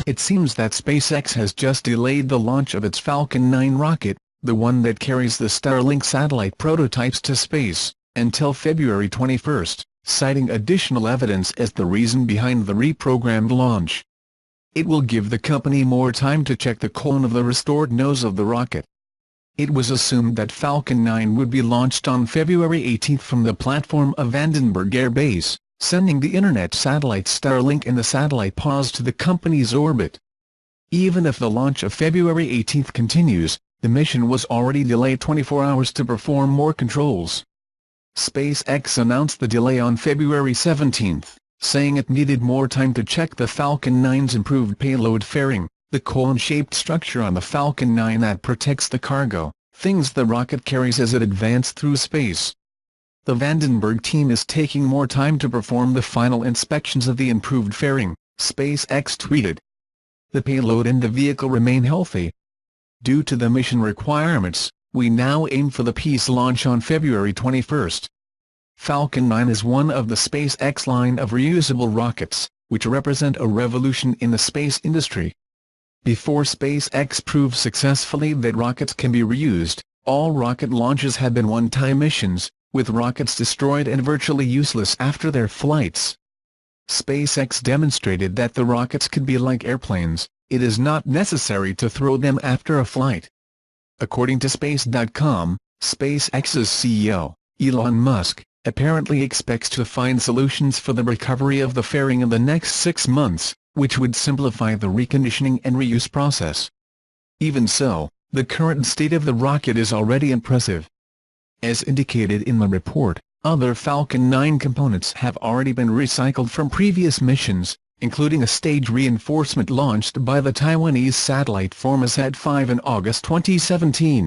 It seems that SpaceX has just delayed the launch of its Falcon 9 rocket, the one that carries the Starlink satellite prototypes to space, until February 21, citing additional evidence as the reason behind the reprogrammed launch. It will give the company more time to check the cone of the restored nose of the rocket. It was assumed that Falcon 9 would be launched on February 18 from the platform of Vandenberg Air Base, sending the internet satellite Starlink and the satellite pause to the company's orbit. Even if the launch of February 18 continues, the mission was already delayed 24 hours to perform more controls. SpaceX announced the delay on February 17, saying it needed more time to check the Falcon 9's improved payload fairing, the cone-shaped structure on the Falcon 9 that protects the cargo, things the rocket carries as it advances through space. The Vandenberg team is taking more time to perform the final inspections of the improved fairing, SpaceX tweeted. The payload and the vehicle remain healthy. Due to the mission requirements, we now aim for the peace launch on February 21. Falcon 9 is one of the SpaceX line of reusable rockets, which represent a revolution in the space industry. Before SpaceX proved successfully that rockets can be reused, all rocket launches had been one-time missions, with rockets destroyed and virtually useless after their flights. SpaceX demonstrated that the rockets could be like airplanes, it is not necessary to throw them after a flight. According to Space.com, SpaceX's CEO, Elon Musk, apparently expects to find solutions for the recovery of the fairing in the next 6 months, which would simplify the reconditioning and reuse process. Even so, the current state of the rocket is already impressive. As indicated in the report, other Falcon 9 components have already been recycled from previous missions, including a stage reinforcement launched by the Taiwanese satellite Formosat 5 in August 2017.